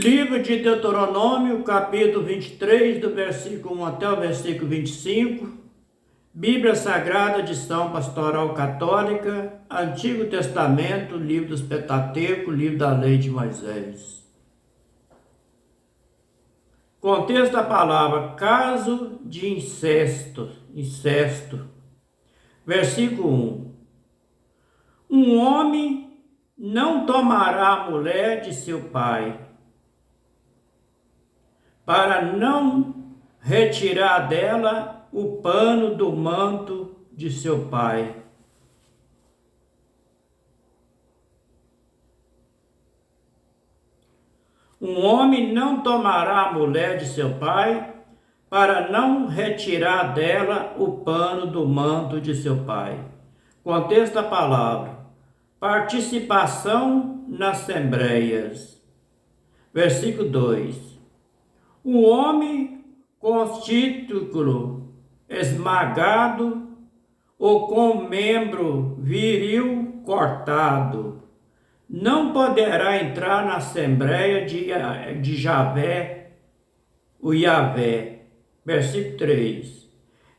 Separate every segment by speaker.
Speaker 1: Livro de Deuteronômio, capítulo 23, do versículo 1 até o versículo 25. Bíblia Sagrada, edição Pastoral Católica, Antigo Testamento, livro dos Pentateuco, livro da Lei de Moisés. Contexto da palavra: caso de incesto. Versículo 1. Um homem não tomará a mulher de seu pai, para não retirar dela o pano do manto de seu pai. Um homem não tomará a mulher de seu pai, para não retirar dela o pano do manto de seu pai. Contexto da palavra: participação nas assembleias. Versículo 2. O homem com testículo esmagado ou com membro viril cortado não poderá entrar na assembleia de Javé, o Yavé. Versículo 3.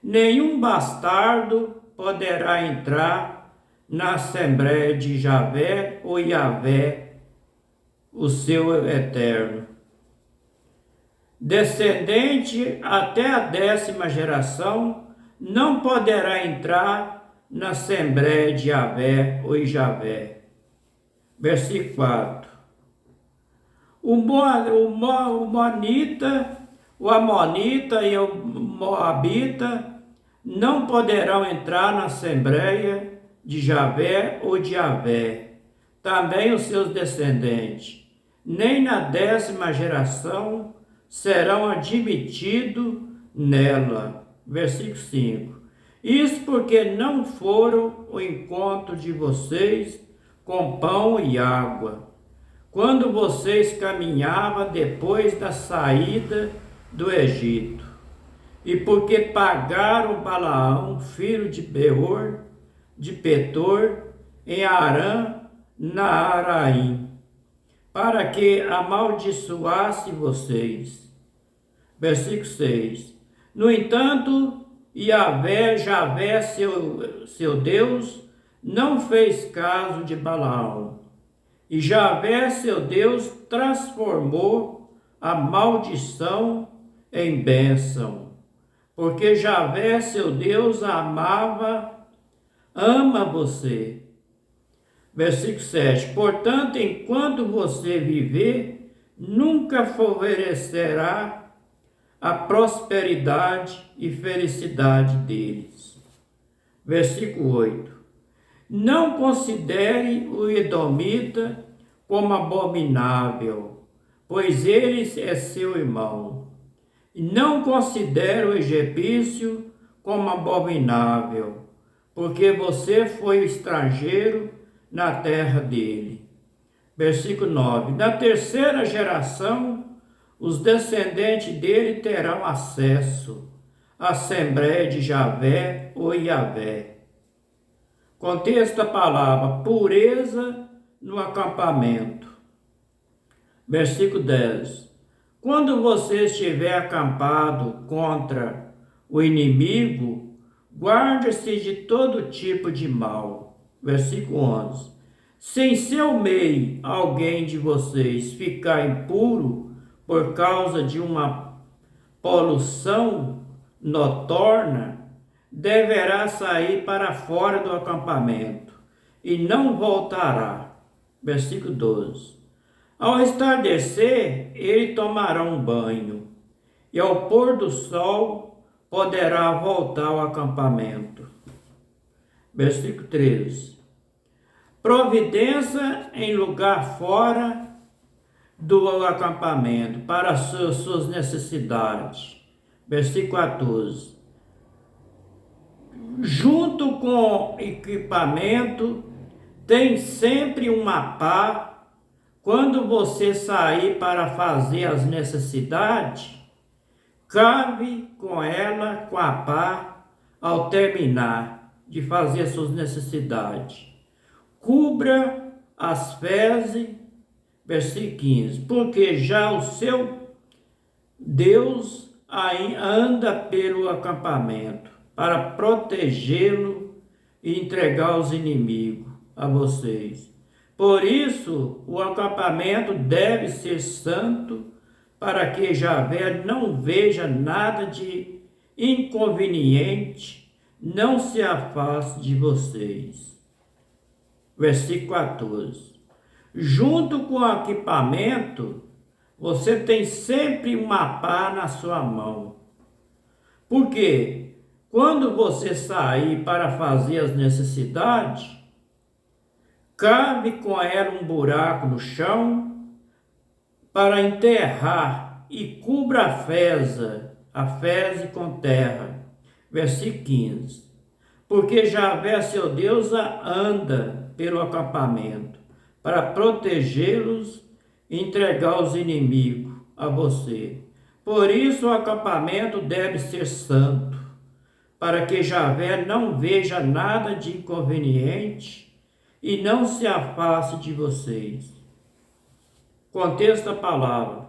Speaker 1: Nenhum bastardo poderá entrar na assembleia de Javé, ou Yavé, o seu eterno. Descendente até a 10ª geração não poderá entrar na assembleia de Javé ou Javé. Versículo 4. O Amonita e o Moabita não poderão entrar na assembleia de Javé ou de Javé, também os seus descendentes, nem na 10ª geração serão admitidos nela. Versículo 5. Isso porque não foram o encontro de vocês com pão e água, quando vocês caminhavam depois da saída do Egito, e porque pagaram Balaão, filho de Beor, de Petor, em Arã, Naaraim, para que amaldiçoasse vocês. Versículo 6. No entanto, Javé, seu Deus, não fez caso de Balaão. E Javé, seu Deus, transformou a maldição em bênção. Porque Javé, seu Deus, ama você. Versículo 7. Portanto, enquanto você viver, nunca favorecerá a prosperidade e felicidade deles. Versículo 8. Não considere o edomita como abominável, pois ele é seu irmão. E não considere o egípcio como abominável, porque você foi estrangeiro na terra dele. Versículo 9. Na 3ª geração, os descendentes dele terão acesso à assembleia de Javé ou Yavé. Contexto da palavra: pureza no acampamento. Versículo 10. Quando você estiver acampado contra o inimigo, guarde-se de todo tipo de mal. Versículo 11. Se em seu meio alguém de vocês ficar impuro por causa de uma poluição noturna, deverá sair para fora do acampamento e não voltará. Versículo 12. Ao estardecer, ele tomará um banho, e ao pôr do sol poderá voltar ao acampamento. Versículo 13. Providência em lugar fora do acampamento para as suas necessidades. Versículo 14. Junto com equipamento, tem sempre uma pá. Quando você sair para fazer as necessidades, cave com ela, com a pá, ao terminar de fazer suas necessidades. Cubra as fezes Versículo 15. Porque já o seu Deus anda pelo acampamento para protegê-lo e entregar os inimigos a vocês. Por isso, o acampamento deve ser santo, para que Javé não veja nada de inconveniente, não se afaste de vocês. Versículo 14. Junto com o equipamento, você tem sempre uma pá na sua mão. Porque quando você sair para fazer as necessidades, cave com ela um buraco no chão para enterrar e cubra a fezes com terra. Versículo 15. Porque Javé, seu Deus, anda pelo acampamento para protegê-los e entregar os inimigos a você. Por isso o acampamento deve ser santo, para que Javé não veja nada de inconveniente e não se afaste de vocês. Contexto da palavra.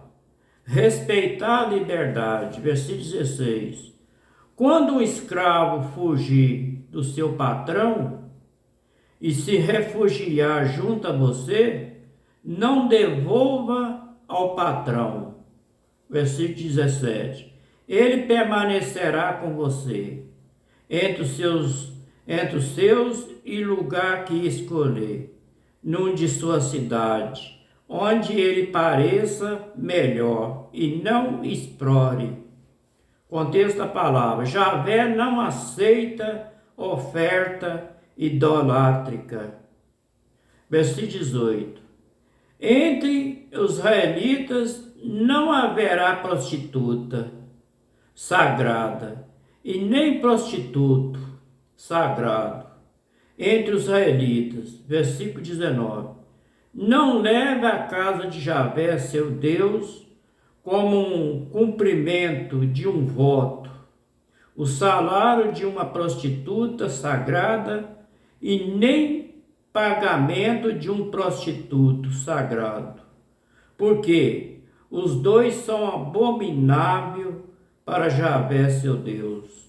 Speaker 1: Respeitar a liberdade. Versículo 16. Quando um escravo fugir do seu patrão e se refugiar junto a você, não devolva ao patrão. Versículo 17. Ele permanecerá com você entre os seus e lugar que escolher, num de sua cidade, onde ele pareça melhor, e não explore. Contexto da palavra. Javé não aceita oferta idolátrica. Versículo 18. Entre os israelitas não haverá prostituta sagrada, e nem prostituto sagrado entre os israelitas. Versículo 19. Não leve a casa de Javé, seu Deus, como um cumprimento de um voto, o salário de uma prostituta sagrada, e nem pagamento de um prostituto sagrado, porque os dois são abomináveis para Javé, seu Deus.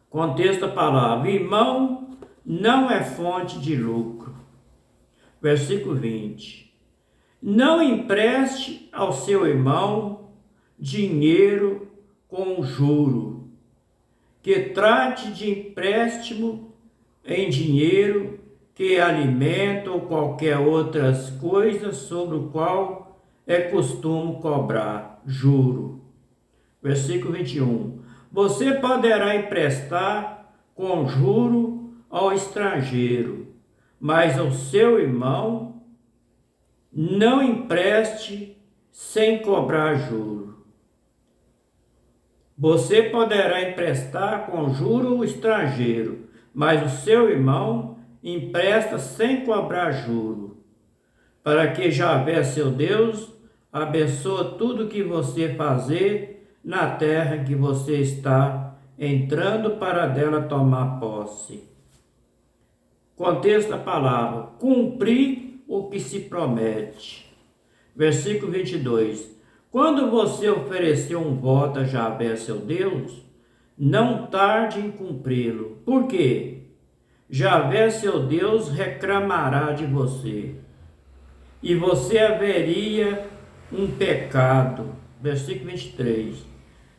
Speaker 1: Contexto da palavra. Irmão não é fonte de lucro. Versículo 20. Não empreste ao seu irmão dinheiro com juro, que trate de empréstimo em dinheiro, que alimento ou qualquer outras coisas sobre o qual é costume cobrar juro. Versículo 21. Você poderá emprestar com juro ao estrangeiro, mas ao seu irmão não empreste sem cobrar juro. Você poderá emprestar com juro ao estrangeiro, mas o seu irmão empresta sem cobrar juro, para que Javé, seu Deus, abençoe tudo que você fazer na terra que você está entrando para dela tomar posse. Contexto da palavra. Cumprir o que se promete. Versículo 22. Quando você oferecer um voto a Javé, seu Deus, não tarde em cumpri-lo. Por quê? Javé, seu Deus, reclamará de você, e você haveria um pecado. Versículo 23.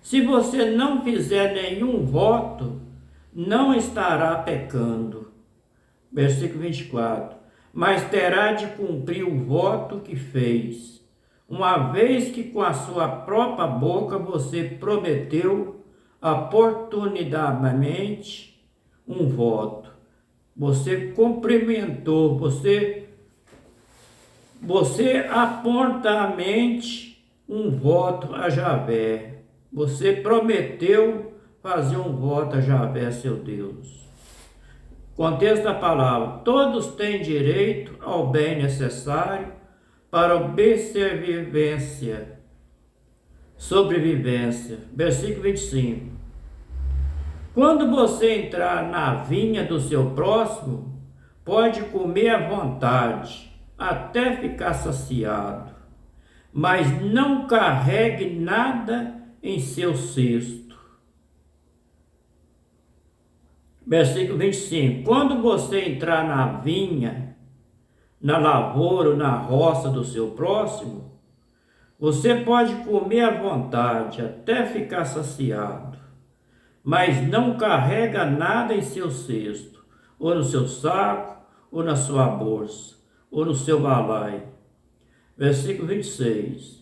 Speaker 1: Se você não fizer nenhum voto, não estará pecando. Versículo 24. Mas terá de cumprir o voto que fez, uma vez que com a sua própria boca você prometeu oportunidamente um voto. Você cumprimentou, você apontamente um voto a Javé. Você prometeu fazer um voto a Javé, seu Deus. Contexto da palavra. Todos têm direito ao bem necessário para a sobrevivência. Versículo 25. Quando você entrar na vinha do seu próximo, pode comer à vontade, até ficar saciado, mas não carregue nada em seu cesto. Versículo 25. Quando você entrar na vinha, na lavoura ou na roça do seu próximo, você pode comer à vontade até ficar saciado, mas não carrega nada em seu cesto, ou no seu saco, ou na sua bolsa, ou no seu balaio. Versículo 26.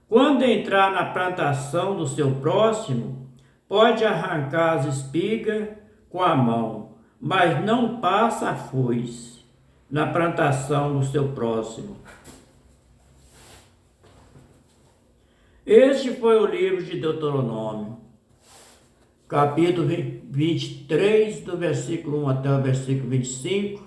Speaker 1: Quando entrar na plantação do seu próximo, pode arrancar as espigas com a mão, mas não passa a foice na plantação do seu próximo. Este foi o livro de Deuteronômio, capítulo 23, do versículo 1 até o versículo 25,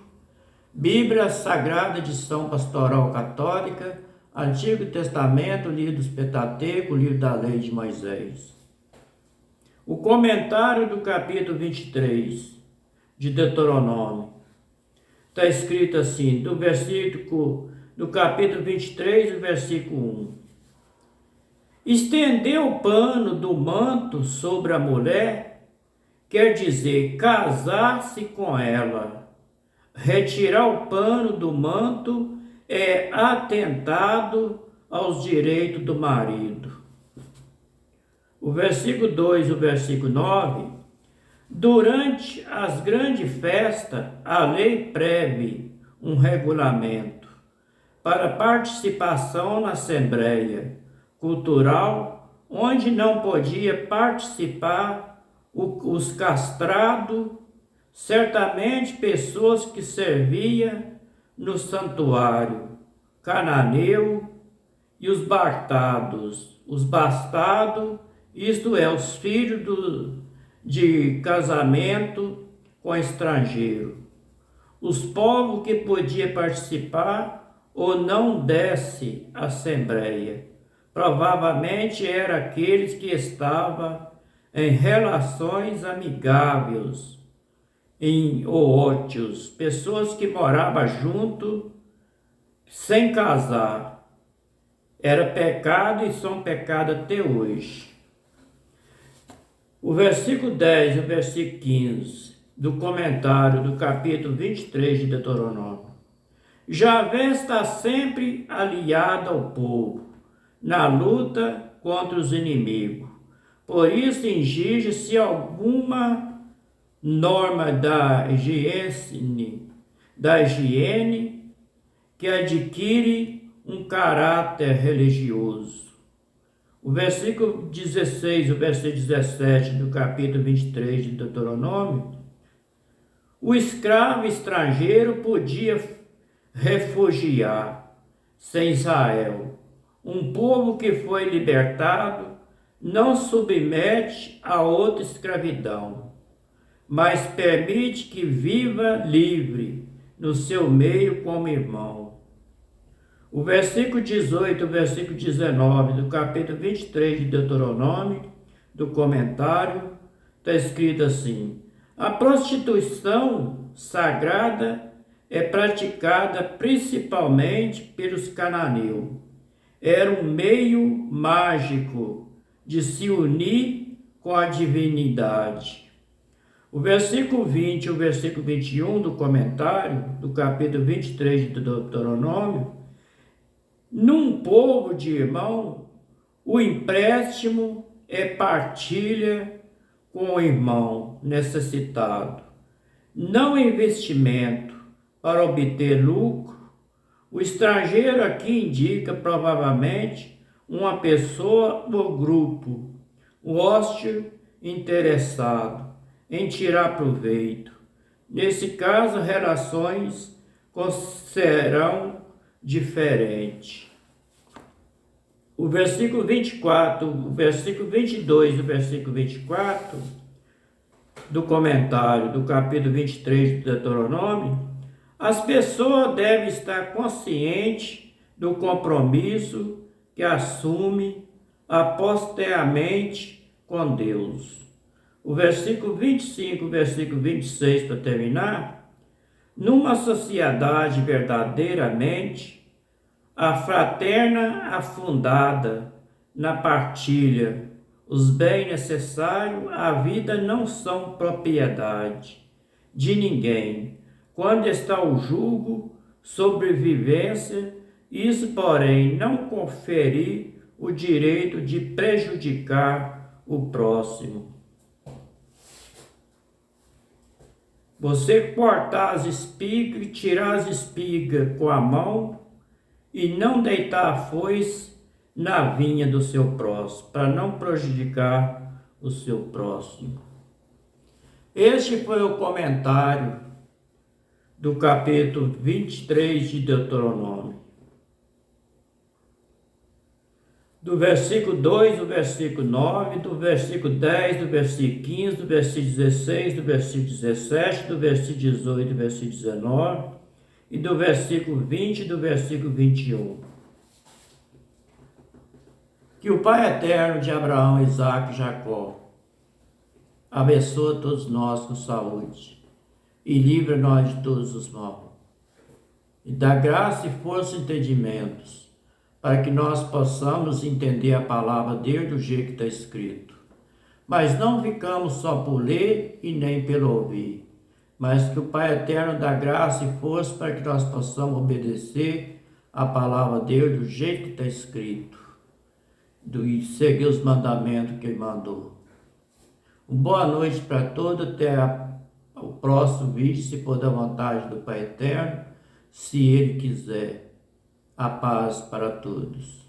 Speaker 1: Bíblia Sagrada, edição Pastoral Católica, Antigo Testamento, livro dos Pentateuco, livro da Lei de Moisés. O comentário do capítulo 23 de Deuteronômio está escrito assim, do capítulo 23, do versículo 1. Estender o pano do manto sobre a mulher quer dizer casar-se com ela. Retirar o pano do manto é atentado aos direitos do marido. O versículo 2 e o versículo 9. Durante as grandes festas, a lei prevê um regulamento para participação na Assembleia Cultural, onde não podia participar os castrados, certamente pessoas que serviam no santuário cananeu, e os bastardos, isto é, os filhos de casamento com estrangeiro. Os povos que podiam participar ou não desse assembleia, provavelmente eram aqueles que estavam em relações amigáveis, em ótios, pessoas que moravam junto sem casar. Era pecado e são pecado até hoje. O versículo 10 e o versículo 15 do comentário do capítulo 23 de Deuteronômio. Javé está sempre aliado ao povo na luta contra os inimigos. Por isso exige-se alguma norma da higiene que adquire um caráter religioso. O versículo 16 e o versículo 17 do capítulo 23 de Deuteronômio. O escravo estrangeiro podia refugiar-se em Israel. Um povo que foi libertado não submete a outra escravidão, mas permite que viva livre no seu meio como irmão. O versículo 18 e o versículo 19 do capítulo 23 de Deuteronômio, do comentário, está escrito assim: a prostituição sagrada é praticada principalmente pelos cananeus. Era um meio mágico de se unir com a divindade. O versículo 20 e o versículo 21 do comentário do capítulo 23 de Deuteronômio. Num povo de irmão, o empréstimo é partilha com o irmão necessitado, não investimento para obter lucro. O estrangeiro aqui indica provavelmente uma pessoa ou grupo, o hóspede interessado em tirar proveito. Nesse caso, relações serão diferentes. O versículo 24, o versículo 22 e o versículo 24 do comentário do capítulo 23 de Deuteronômio. As pessoas devem estar conscientes do compromisso que assume posteriormente com Deus. O versículo 25 e o versículo 26, para terminar. Numa sociedade verdadeiramente fraterna, afundada na partilha, os bens necessários à vida não são propriedade de ninguém. Quando está o jugo, sobrevivência, isso, porém, não conferir o direito de prejudicar o próximo. Você cortar as espigas, tirar as espigas com a mão e não deitar a foice na vinha do seu próximo, para não prejudicar o seu próximo. Este foi o comentário do capítulo 23 de Deuteronômio. Do versículo 2, do versículo 9, do versículo 10, do versículo 15, do versículo 16, do versículo 17, do versículo 18, do versículo 19 e do versículo 20 e do versículo 21. Que o Pai eterno de Abraão, Isaque e Jacó abençoe todos nós com saúde e livre nós de todos os maus. E dá graça e força e entendimentos para que nós possamos entender a palavra dele do jeito que está escrito. Mas não ficamos só por ler e nem pelo ouvir, mas que o Pai eterno dá graça e força para que nós possamos obedecer a palavra dele do jeito que está escrito e seguir os mandamentos que ele mandou. Uma boa noite para todos, até o próximo vídeo, se for da vontade do Pai eterno, se ele quiser. A paz para todos.